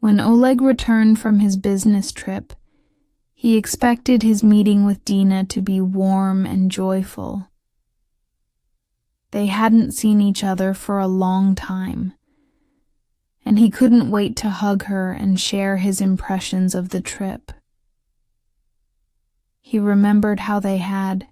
When Oleg returned from his business trip, he expected his meeting with Dina to be warm and joyful. They hadn't seen each other for a long time, and he couldn't wait to hug her and share his impressions of the trip. He remembered how they had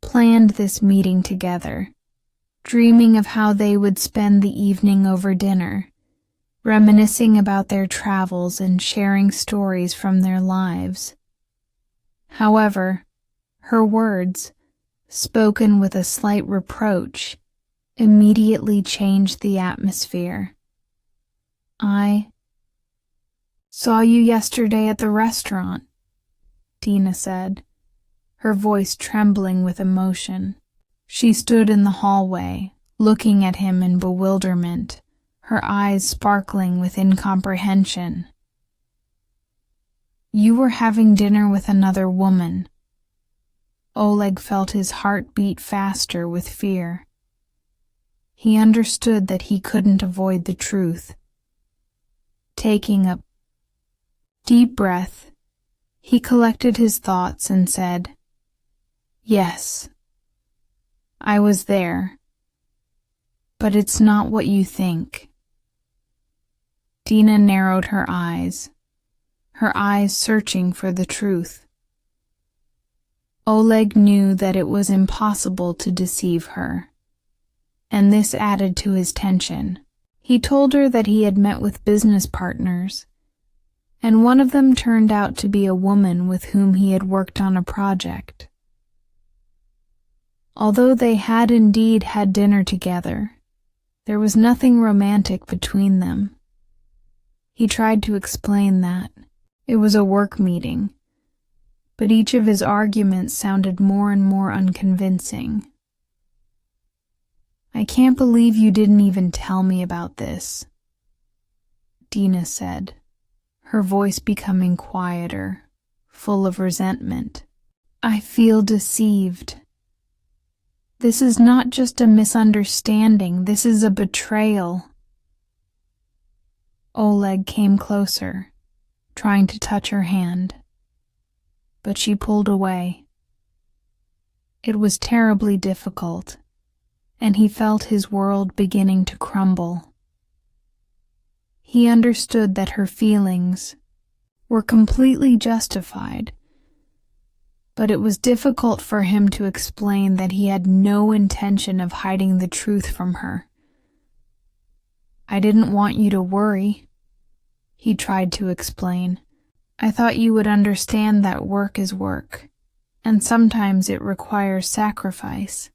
planned this meeting together, dreaming of how they would spend the evening over dinner, reminiscing about their travels and sharing stories from their lives. However, her words, spoken with a slight reproach, immediately changed the atmosphere. "I saw you yesterday at the restaurant," Dina said, her voice trembling with emotion. She stood in the hallway, looking at him in bewilderment, her eyes sparkling with incomprehension. "You were having dinner with another woman." Oleg felt his heart beat faster with fear. He understood that he couldn't avoid the truth. Taking a deep breath, he collected his thoughts and said, "Yes, I was there, but it's not what you think." Dina narrowed her eyes searching for the truth. Oleg knew that it was impossible to deceive her, and this added to his tension. He told her that he had met with business partners, and one of them turned out to be a woman with whom he had worked on a project. Although they had indeed had dinner together, there was nothing romantic between them. He tried to explain that it was a work meeting, but each of his arguments sounded more and more unconvincing. "I can't believe you didn't even tell me about this," Dina said, her voice becoming quieter, full of resentment. "I feel deceived. This is not just a misunderstanding, this is a betrayal." Oleg came closer, trying to touch her hand, but she pulled away. It was terribly difficult, and he felt his world beginning to crumble. He understood that her feelings were completely justified, but it was difficult for him to explain that he had no intention of hiding the truth from her. "I didn't want you to worry," he tried to explain. "I thought you would understand that work is work, and sometimes it requires sacrifice."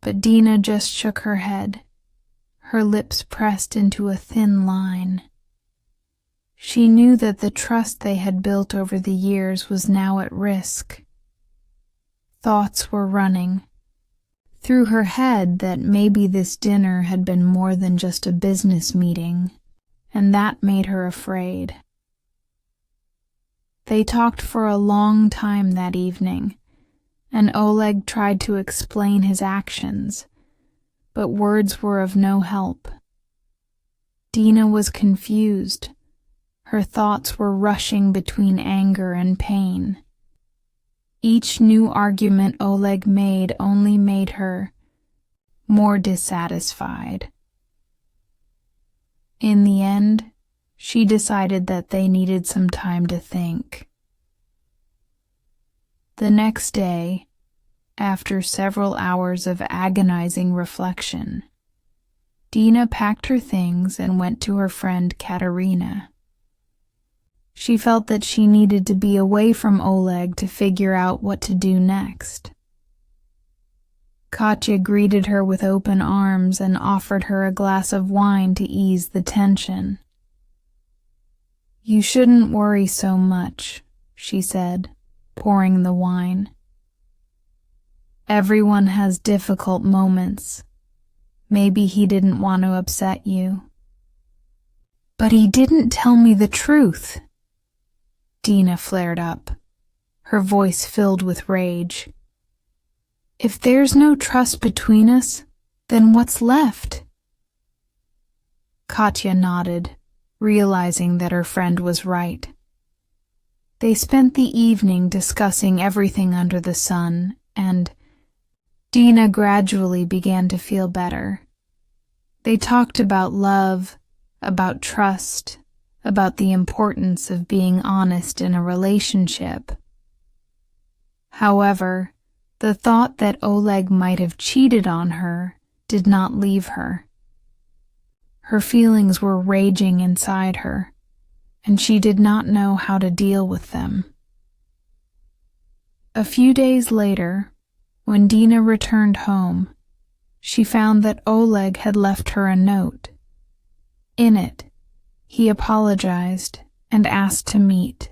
But Dina just shook her head, her lips pressed into a thin line. She knew that the trust they had built over the years was now at risk. Thoughts were running through her head that maybe this dinner had been more than just a business meeting, and that made her afraid. They talked for a long time that evening, and Oleg tried to explain his actions, but words were of no help. Dina was confused. Her thoughts were rushing between anger and pain. Each new argument Oleg made only made her more dissatisfied. In the end, she decided that they needed some time to think. The next day, after several hours of agonizing reflection, Dina packed her things and went to her friend Katerina. She felt that she needed to be away from Oleg to figure out what to do next. Katya greeted her with open arms and offered her a glass of wine to ease the tension. "You shouldn't worry so much," she said, pouring the wine. "Everyone has difficult moments. Maybe he didn't want to upset you." "But he didn't tell me the truth," Dina flared up, her voice filled with rage. "If there's no trust between us, then what's left?" Katya nodded, realizing that her friend was right. They spent the evening discussing everything under the sun, and Dina gradually began to feel better. They talked about love, about trust, about the importance of being honest in a relationship. However, the thought that Oleg might have cheated on her did not leave her. Her feelings were raging inside her, and she did not know how to deal with them. A few days later, when Dina returned home, she found that Oleg had left her a note. In it, he apologized and asked to meet.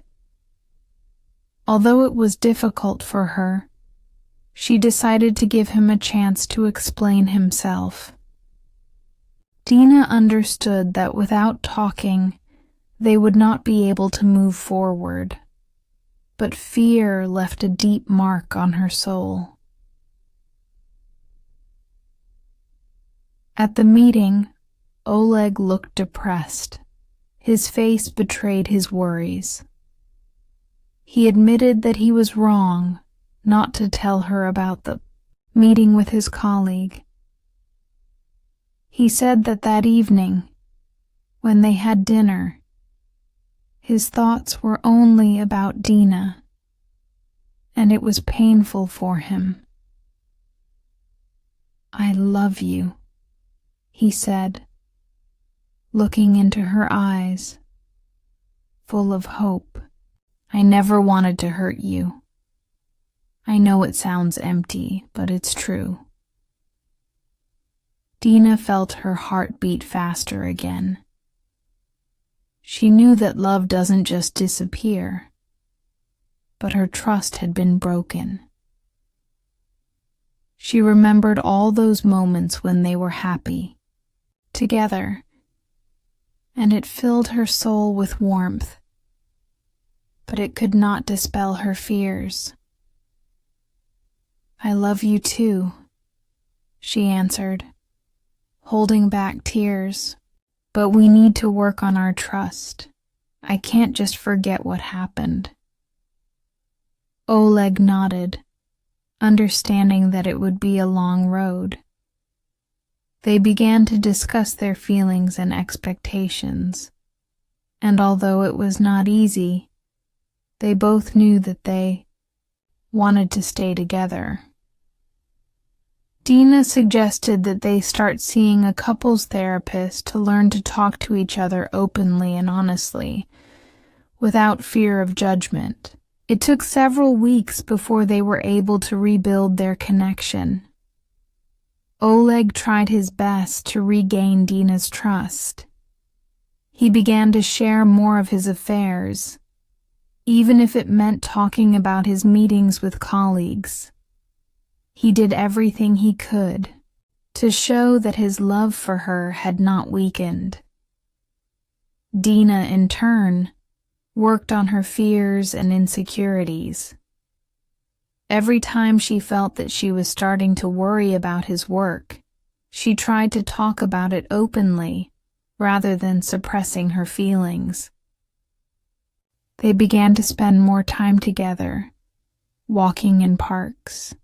Although it was difficult for her, she decided to give him a chance to explain himself. Dina understood that without talking, they would not be able to move forward, but fear left a deep mark on her soul. At the meeting, Oleg looked depressed. His face betrayed his worries. He admitted that he was wrong not to tell her about the meeting with his colleague. He said that that evening, when they had dinner, his thoughts were only about Dina, and it was painful for him. "I love you," he said, looking into her eyes, full of hope. "I never wanted to hurt you. I know it sounds empty, but it's true." Dina felt her heart beat faster again. She knew that love doesn't just disappear, but her trust had been broken. She remembered all those moments when they were happy, together, and it filled her soul with warmth, but it could not dispel her fears. "I love you too," she answered, holding back tears. "But we need to work on our trust. I can't just forget what happened." Oleg nodded, understanding that it would be a long road. They began to discuss their feelings and expectations, and although it was not easy, they both knew that they wanted to stay together. Dina suggested that they start seeing a couples therapist to learn to talk to each other openly and honestly, without fear of judgment. It took several weeks before they were able to rebuild their connection. Oleg tried his best to regain Dina's trust. He began to share more of his affairs, even if it meant talking about his meetings with colleagues. He did everything he could to show that his love for her had not weakened. Dina, in turn, worked on her fears and insecurities. Every time she felt that she was starting to worry about his work, she tried to talk about it openly rather than suppressing her feelings. They began to spend more time together, walking in parks,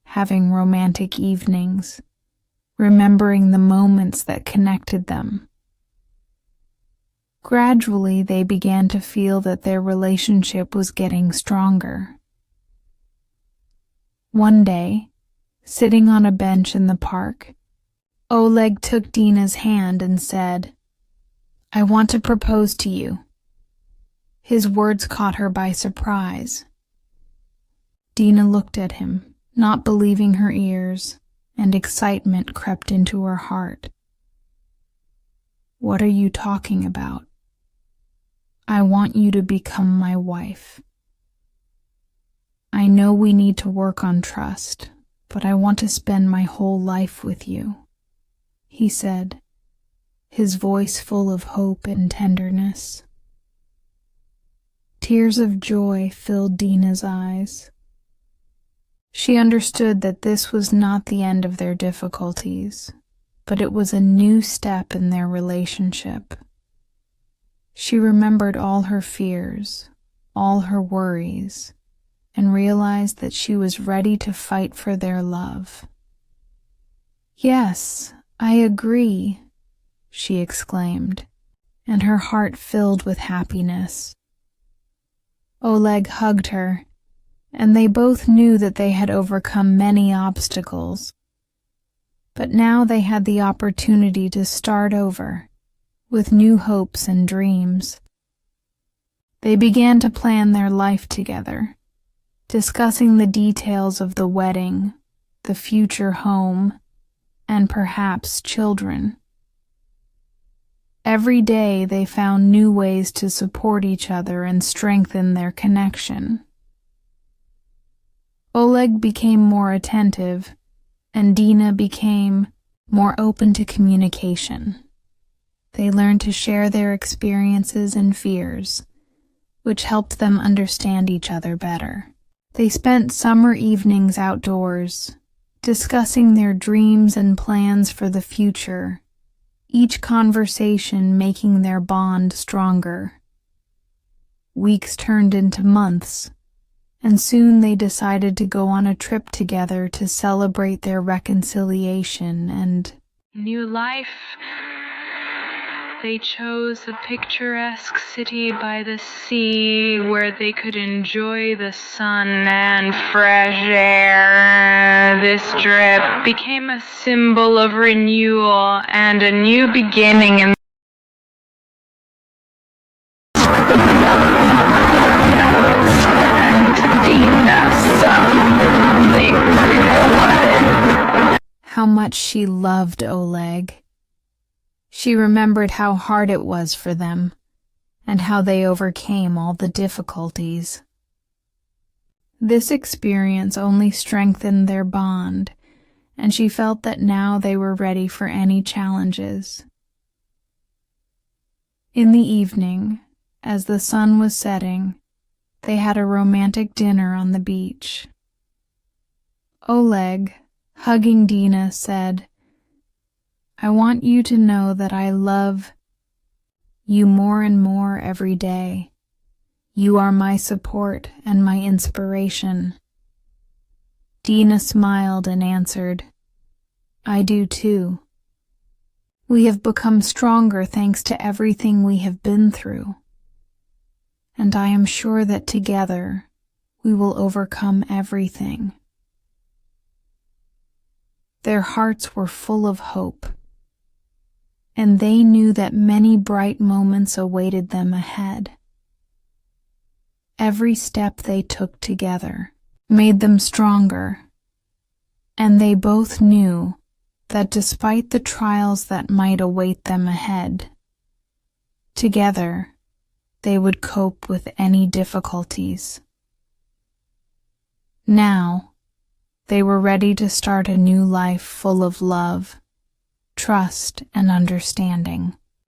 having romantic evenings, remembering the moments that connected them. Gradually, they began to feel that their relationship was getting stronger. One day, sitting on a bench in the park, Oleg took Dina's hand and said, "I want to propose to you." His words caught her by surprise. Dina looked at him, not believing her ears, and excitement crept into her heart. "What are you talking about?" "I want you to become my wife. I know we need to work on trust, but I want to spend my whole life with you," he said, his voice full of hope and tenderness. Tears of joy filled Dina's eyes. She understood that this was not the end of their difficulties, but it was a new step in their relationship. She remembered all her fears, all her worries, and realized that she was ready to fight for their love. "Yes, I agree," she exclaimed, and her heart filled with happiness. Oleg hugged her, and they both knew that they had overcome many obstacles. But now they had the opportunity to start over, with new hopes and dreams. They began to plan their life together, discussing the details of the wedding, the future home, and perhaps children. Every day they found new ways to support each other and strengthen their connection. Oleg became more attentive, and Dina became more open to communication. They learned to share their experiences and fears, which helped them understand each other better. They spent summer evenings outdoors, discussing their dreams and plans for the future, each conversation making their bond stronger. Weeks turned into months, and soon they decided to go on a trip together to celebrate their reconciliation and new life. They chose a picturesque city by the sea where they could enjoy the sun and fresh air. This trip became a symbol of renewal and a new beginning in how much she loved Oleg. She remembered how hard it was for them, and how they overcame all the difficulties. This experience only strengthened their bond, and she felt that now they were ready for any challenges. In the evening, as the sun was setting, they had a romantic dinner on the beach. Oleg, hugging Dina, said, "I want you to know that I love you more and more every day. You are my support and my inspiration." Dina smiled and answered, "I do too. We have become stronger thanks to everything we have been through. And I am sure that together we will overcome everything." Their hearts were full of hope, and they knew that many bright moments awaited them ahead. Every step they took together made them stronger, and they both knew that despite the trials that might await them ahead, together they would cope with any difficulties. Now, they were ready to start a new life full of love, trust, and understanding.